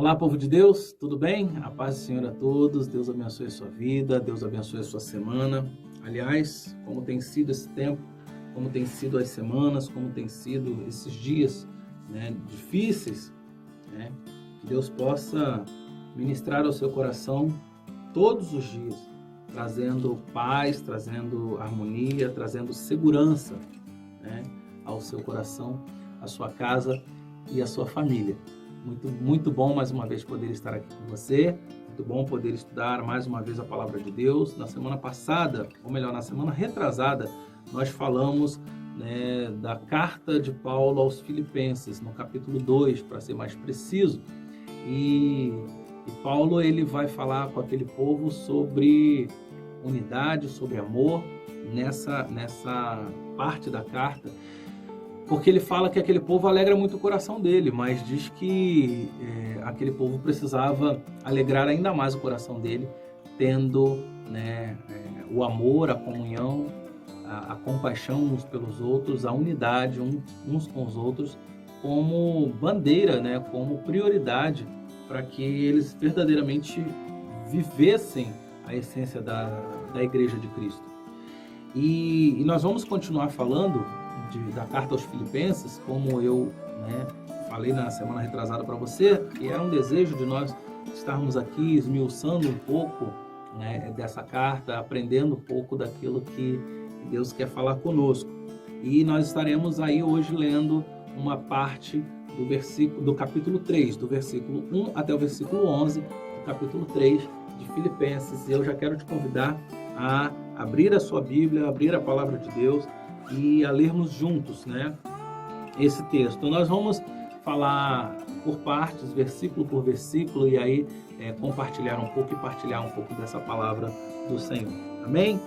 Olá, povo de Deus, tudo bem? A paz do Senhor a todos, Deus abençoe a sua vida, Deus abençoe a sua semana. Aliás, como tem sido esse tempo, como tem sido as semanas, como tem sido esses dias difíceis, que Deus possa ministrar ao seu coração todos os dias, trazendo paz, trazendo harmonia, trazendo segurança ao seu coração, à sua casa e à sua família. Muito bom mais uma vez poder estar aqui com você, muito bom poder estudar mais uma vez a Palavra de Deus. Na semana passada, ou melhor, na semana retrasada, nós falamos da carta de Paulo aos Filipenses, no capítulo 2, para ser mais preciso. E Paulo ele vai falar com aquele povo sobre unidade, sobre amor, nessa parte da carta, porque ele fala que aquele povo alegra muito o coração dele, mas diz que aquele povo precisava alegrar ainda mais o coração dele, tendo o amor, a comunhão, a compaixão uns pelos outros, a unidade uns com os outros, como bandeira, como prioridade, para que eles verdadeiramente vivessem a essência da Igreja de Cristo. E nós vamos continuar falando da carta aos Filipenses, como eu falei na semana retrasada para você, que era um desejo de nós estarmos aqui esmiuçando um pouco dessa carta, aprendendo um pouco daquilo que Deus quer falar conosco. E nós estaremos aí hoje lendo uma parte do capítulo 3, do versículo 1 até o versículo 11, do capítulo 3 de Filipenses. E eu já quero te convidar a abrir a sua Bíblia, abrir a Palavra de Deus e a lermos juntos esse texto. Nós vamos falar por partes, versículo por versículo, e aí compartilhar um pouco e partilhar um pouco dessa palavra do Senhor. Amém?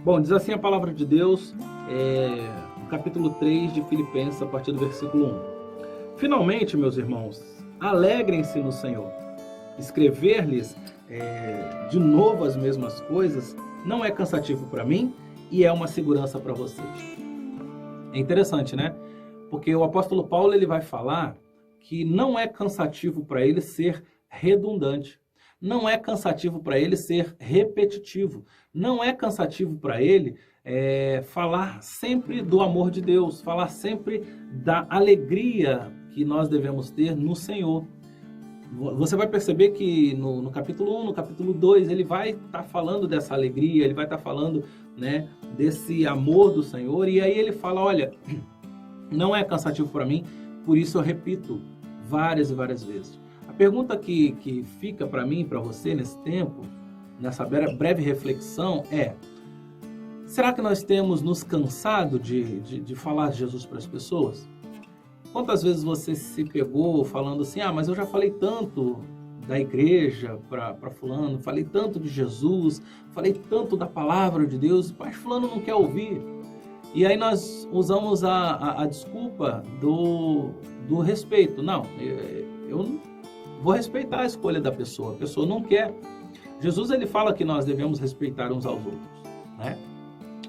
Bom, diz assim a palavra de Deus, no capítulo 3 de Filipenses, a partir do versículo 1. Finalmente, meus irmãos, alegrem-se no Senhor. Escrever-lhes de novo as mesmas coisas não é cansativo para mim, e é uma segurança para vocês. É interessante, Porque o apóstolo Paulo ele vai falar que não é cansativo para ele ser redundante. Não é cansativo para ele ser repetitivo. Não é cansativo para ele falar sempre do amor de Deus, falar sempre da alegria que nós devemos ter no Senhor. Você vai perceber que no capítulo 1, no capítulo 2, ele vai estar falando dessa alegria, ele vai estar falando desse amor do Senhor, e aí ele fala, olha, não é cansativo para mim, por isso eu repito várias e várias vezes. A pergunta que fica para mim e para você nesse tempo, nessa breve reflexão é, será que nós temos nos cansado de falar de Jesus para as pessoas? Quantas vezes você se pegou falando assim, mas eu já falei tanto da igreja para fulano, falei tanto de Jesus, falei tanto da palavra de Deus, mas fulano não quer ouvir. E aí nós usamos a desculpa do respeito. Não, eu vou respeitar a escolha da pessoa, a pessoa não quer. Jesus ele fala que nós devemos respeitar uns aos outros,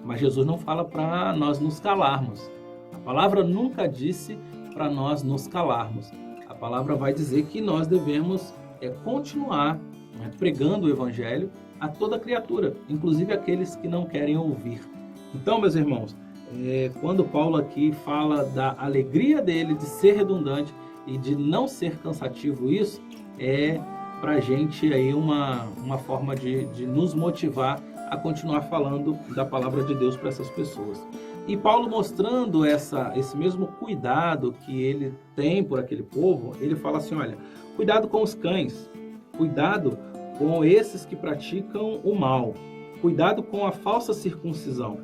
Mas Jesus não fala para nós nos calarmos. A palavra nunca disse para nós nos calarmos. A palavra vai dizer que nós devemos continuar pregando o evangelho a toda criatura, inclusive aqueles que não querem ouvir. Então, meus irmãos, quando Paulo aqui fala da alegria dele de ser redundante e de não ser cansativo, isso é para a gente aí uma forma de nos motivar a continuar falando da palavra de Deus para essas pessoas. E Paulo mostrando esse mesmo cuidado que ele tem por aquele povo, ele fala assim, olha, cuidado com os cães, cuidado com esses que praticam o mal, cuidado com a falsa circuncisão,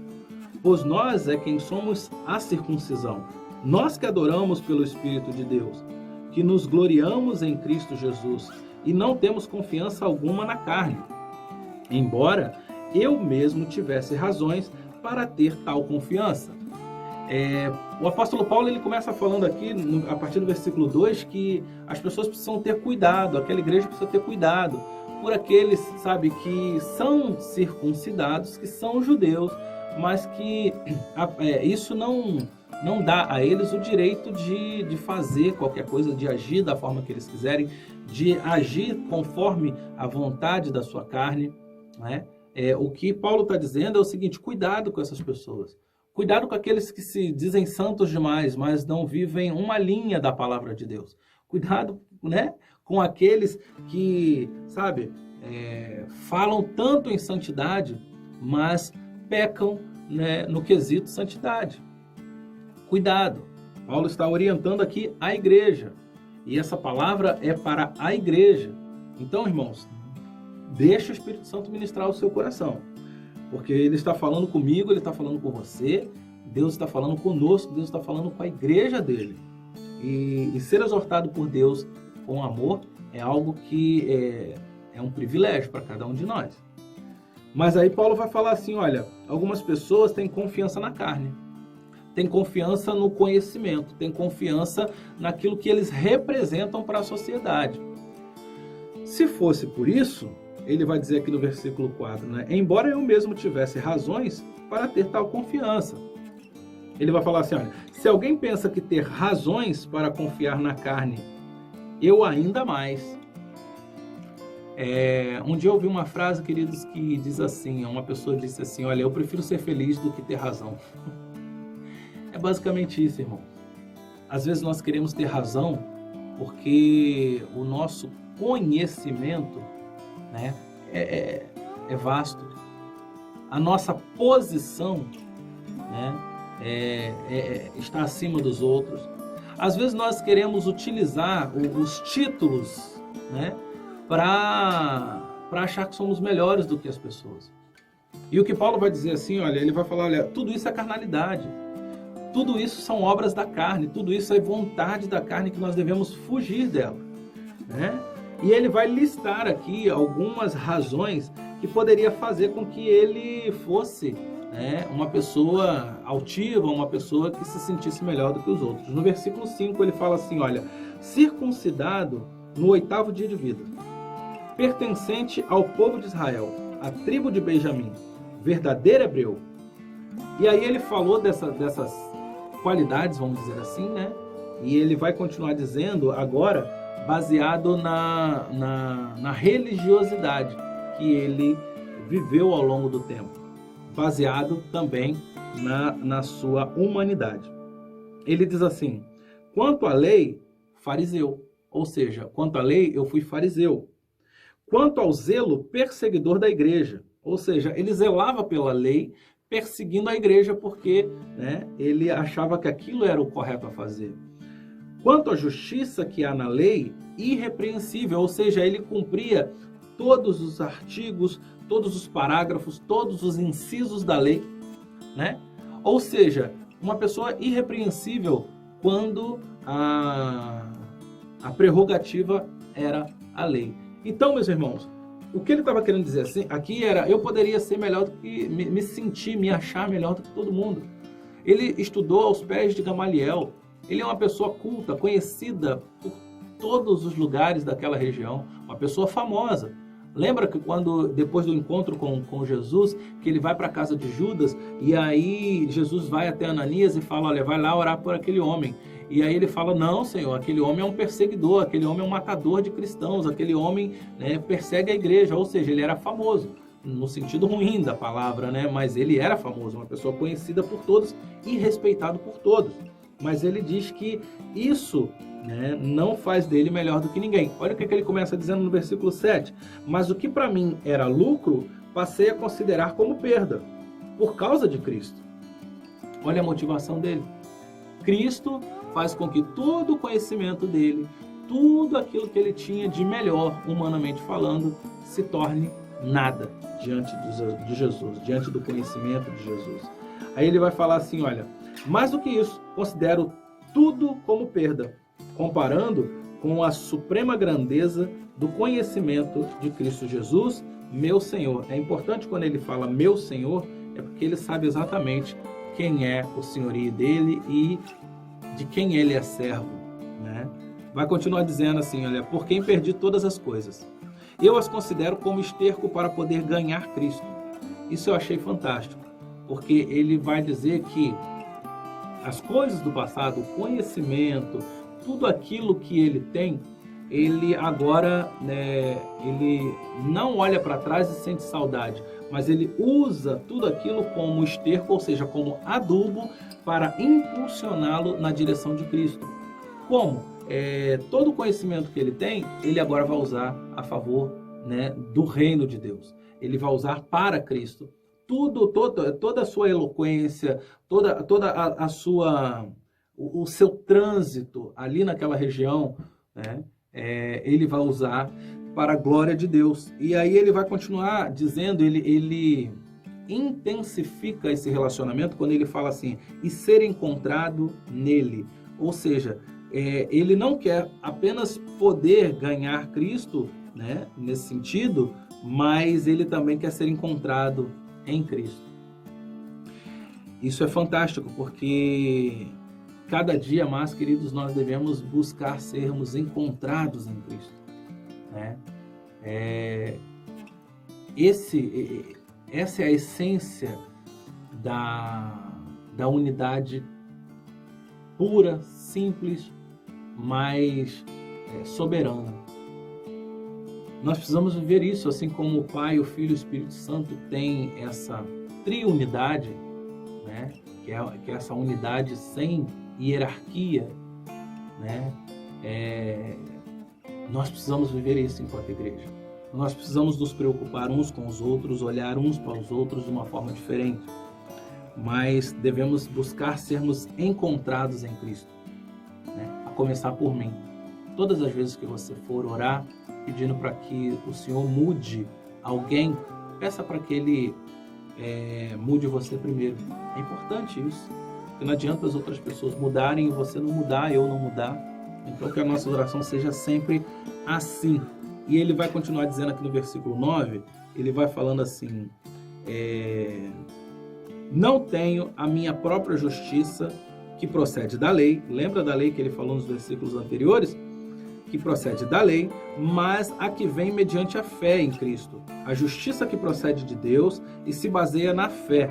pois nós é quem somos a circuncisão, nós que adoramos pelo Espírito de Deus, que nos gloriamos em Cristo Jesus e não temos confiança alguma na carne, embora eu mesmo tivesse razões para ter tal confiança. O apóstolo Paulo ele começa falando aqui, a partir do versículo 2, que as pessoas precisam ter cuidado, aquela igreja precisa ter cuidado por aqueles, que são circuncidados, que são judeus, mas que isso não dá a eles o direito de fazer qualquer coisa, de agir da forma que eles quiserem, de agir conforme a vontade da sua carne, né? O que Paulo está dizendo é o seguinte: cuidado com essas pessoas. Cuidado com aqueles que se dizem santos demais, mas não vivem uma linha da palavra de Deus. Cuidado, né, com aqueles que, sabe, falam tanto em santidade, mas pecam, né, no quesito santidade. Cuidado. Paulo está orientando aqui a igreja. E essa palavra é para a igreja. Então, irmãos, deixa o Espírito Santo ministrar o seu coração. Porque ele está falando comigo, ele está falando com você, Deus está falando conosco, Deus está falando com a igreja dele. E ser exortado por Deus com amor é algo que é um privilégio para cada um de nós. Mas aí Paulo vai falar assim, olha, algumas pessoas têm confiança na carne, têm confiança no conhecimento, têm confiança naquilo que eles representam para a sociedade. Se fosse por isso, ele vai dizer aqui no versículo 4, né? Embora eu mesmo tivesse razões para ter tal confiança. Ele vai falar assim, olha, se alguém pensa que ter razões para confiar na carne, eu ainda mais. Um dia eu ouvi uma frase, queridos, que diz assim, uma pessoa disse assim, olha, eu prefiro ser feliz do que ter razão. É basicamente isso, irmão. Às vezes nós queremos ter razão porque o nosso conhecimento, né, é vasto. A nossa posição, né, está acima dos outros. Às vezes nós queremos utilizar os títulos, né, para achar que somos melhores do que as pessoas. E o que Paulo vai dizer assim, olha, ele vai falar, olha, tudo isso é carnalidade. Tudo isso são obras da carne, tudo isso é vontade da carne que nós devemos fugir dela, né? E ele vai listar aqui algumas razões que poderia fazer com que ele fosse, né, uma pessoa altiva, uma pessoa que se sentisse melhor do que os outros. No versículo 5 ele fala assim, olha, circuncidado no 8º dia de vida, pertencente ao povo de Israel, à tribo de Benjamim, verdadeiro hebreu. E aí ele falou dessas qualidades, vamos dizer assim, né? E ele vai continuar dizendo agora, baseado na religiosidade que ele viveu ao longo do tempo, baseado também na sua humanidade. Ele diz assim, quanto à lei, fariseu, ou seja, quanto à lei eu fui fariseu. Quanto ao zelo, perseguidor da igreja, ou seja, ele zelava pela lei, perseguindo a igreja porque, né, ele achava que aquilo era o correto a fazer. Quanto à justiça que há na lei, irrepreensível, ou seja, ele cumpria todos os artigos, todos os parágrafos, todos os incisos da lei, né? Ou seja, uma pessoa irrepreensível quando a prerrogativa era a lei. Então, meus irmãos, o que ele estava querendo dizer assim, aqui era, eu poderia ser melhor do que, me sentir, me achar melhor do que todo mundo. Ele estudou aos pés de Gamaliel. Ele é uma pessoa culta, conhecida por todos os lugares daquela região, uma pessoa famosa. Lembra que quando, depois do encontro com Jesus, que ele vai para a casa de Judas, e aí Jesus vai até Ananias e fala, olha, vai lá orar por aquele homem. E aí ele fala, não, Senhor, aquele homem é um perseguidor, aquele homem é um matador de cristãos, aquele homem, né, persegue a igreja, ou seja, ele era famoso, no sentido ruim da palavra, né, mas ele era famoso, uma pessoa conhecida por todos e respeitado por todos. Mas ele diz que isso, né, não faz dele melhor do que ninguém. Olha o que ele começa dizendo no versículo 7. Mas o que para mim era lucro, passei a considerar como perda, por causa de Cristo. Olha a motivação dele. Cristo faz com que todo o conhecimento dele, tudo aquilo que ele tinha de melhor, humanamente falando, se torne nada diante de Jesus, diante do conhecimento de Jesus. Aí ele vai falar assim, olha, mais do que isso, considero tudo como perda, comparando com a suprema grandeza do conhecimento de Cristo Jesus, meu Senhor. É importante quando ele fala meu Senhor, é porque ele sabe exatamente quem é o senhorio dele e de quem ele é servo, né? Vai continuar dizendo assim, olha, por quem perdi todas as coisas. Eu as considero como esterco para poder ganhar Cristo. Isso eu achei fantástico. porque ele vai dizer que as coisas do passado, o conhecimento, tudo aquilo que ele tem, ele agora, ele não olha para trás e sente saudade, mas ele usa tudo aquilo como esterco, ou seja, como adubo, para impulsioná-lo na direção de Cristo. Como? Todo o conhecimento que ele tem, ele agora vai usar a favor, do reino de Deus. Ele vai usar para Cristo. Toda a sua eloquência, toda a sua, o seu trânsito ali naquela região, ele vai usar para a glória de Deus. E aí ele vai continuar dizendo, ele intensifica esse relacionamento quando ele fala assim, e ser encontrado nele. Ou seja, ele não quer apenas poder ganhar Cristo, nesse sentido, mas ele também quer ser encontrado em Cristo. Isso é fantástico, porque cada dia mais, queridos, nós devemos buscar sermos encontrados em Cristo. Essa é a essência da unidade pura, simples, mas soberana. Nós precisamos viver isso, assim como o Pai, o Filho e o Espírito Santo têm essa triunidade, que é essa unidade sem hierarquia, nós precisamos viver isso enquanto igreja. Nós precisamos nos preocupar uns com os outros, olhar uns para os outros de uma forma diferente, mas devemos buscar sermos encontrados em Cristo, a começar por mim. Todas as vezes que você for orar, pedindo para que o Senhor mude alguém, peça para que Ele mude você primeiro. É importante isso, porque não adianta as outras pessoas mudarem e você não mudar, eu não mudar. Então que a nossa oração seja sempre assim. E ele vai continuar dizendo aqui no versículo 9, ele vai falando assim, não tenho a minha própria justiça que procede da lei. Lembra da lei que ele falou nos versículos anteriores? Que procede da lei, mas a que vem mediante a fé em Cristo. A justiça que procede de Deus e se baseia na fé.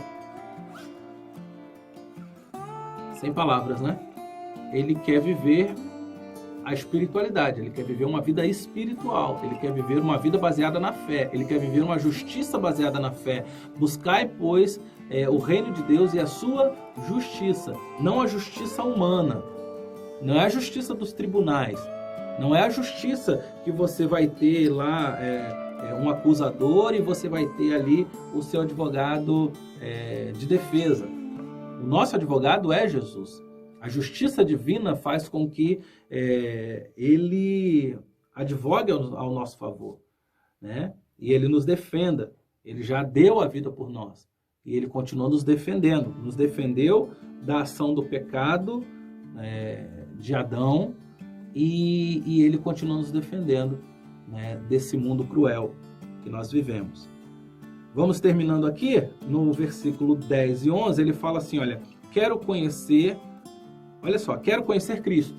Sem palavras, Ele quer viver a espiritualidade, ele quer viver uma vida espiritual, ele quer viver uma vida baseada na fé, ele quer viver uma justiça baseada na fé. Buscai, pois, o reino de Deus e a sua justiça, não a justiça humana, não é a justiça dos tribunais, não é a justiça que você vai ter lá um acusador e você vai ter ali o seu advogado de defesa. O nosso advogado é Jesus. A justiça divina faz com que ele advogue ao nosso favor, E ele nos defenda. Ele já deu a vida por nós. E ele continua nos defendendo. Nos defendeu da ação do pecado de Adão e ele continua nos defendendo desse mundo cruel que nós vivemos. Vamos terminando aqui, no versículo 10 e 11, ele fala assim, olha, quero conhecer Cristo.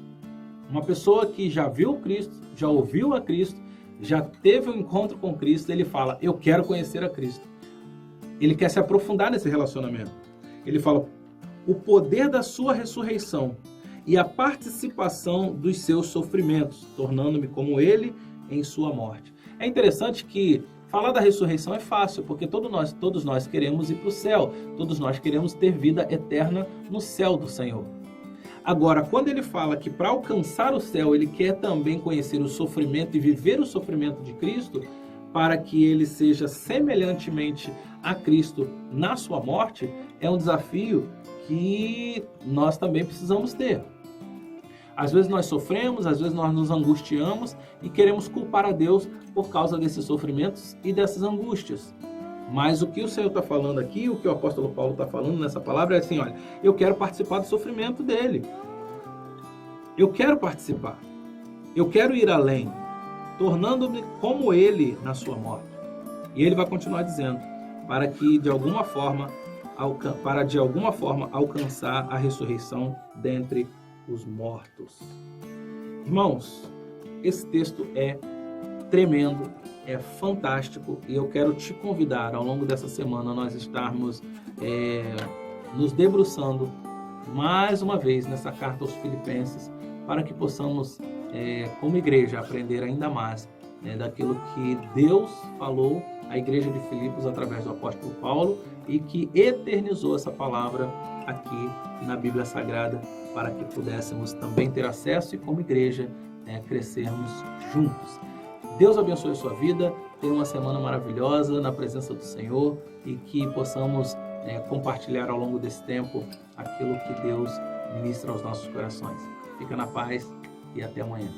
Uma pessoa que já viu Cristo, já ouviu a Cristo, já teve um encontro com Cristo, ele fala, eu quero conhecer a Cristo. Ele quer se aprofundar nesse relacionamento. Ele fala, o poder da sua ressurreição e a participação dos seus sofrimentos, tornando-me como ele em sua morte. É interessante que falar da ressurreição é fácil, porque todos nós queremos ir para o céu, todos nós queremos ter vida eterna no céu do Senhor. Agora, quando ele fala que para alcançar o céu, ele quer também conhecer o sofrimento e viver o sofrimento de Cristo, para que ele seja semelhantemente a Cristo na sua morte, é um desafio que nós também precisamos ter. Às vezes nós sofremos, às vezes nós nos angustiamos e queremos culpar a Deus por causa desses sofrimentos e dessas angústias. Mas o que o Senhor está falando aqui, o que o apóstolo Paulo está falando nessa palavra é assim, olha, eu quero participar do sofrimento dele. Eu quero participar. Eu quero ir além, tornando-me como ele na sua morte. E ele vai continuar dizendo, para de alguma forma alcançar a ressurreição dentre os mortos. Irmãos, esse texto é tremendo, é fantástico, e eu quero te convidar ao longo dessa semana nós estarmos nos debruçando mais uma vez nessa carta aos Filipenses, para que possamos, como igreja, aprender ainda mais daquilo que Deus falou à igreja de Filipos através do apóstolo Paulo e que eternizou essa palavra aqui na Bíblia Sagrada, para que pudéssemos também ter acesso e, como igreja, crescermos juntos. Deus abençoe a sua vida, tenha uma semana maravilhosa na presença do Senhor e que possamos compartilhar ao longo desse tempo aquilo que Deus ministra aos nossos corações. Fica na paz e até amanhã.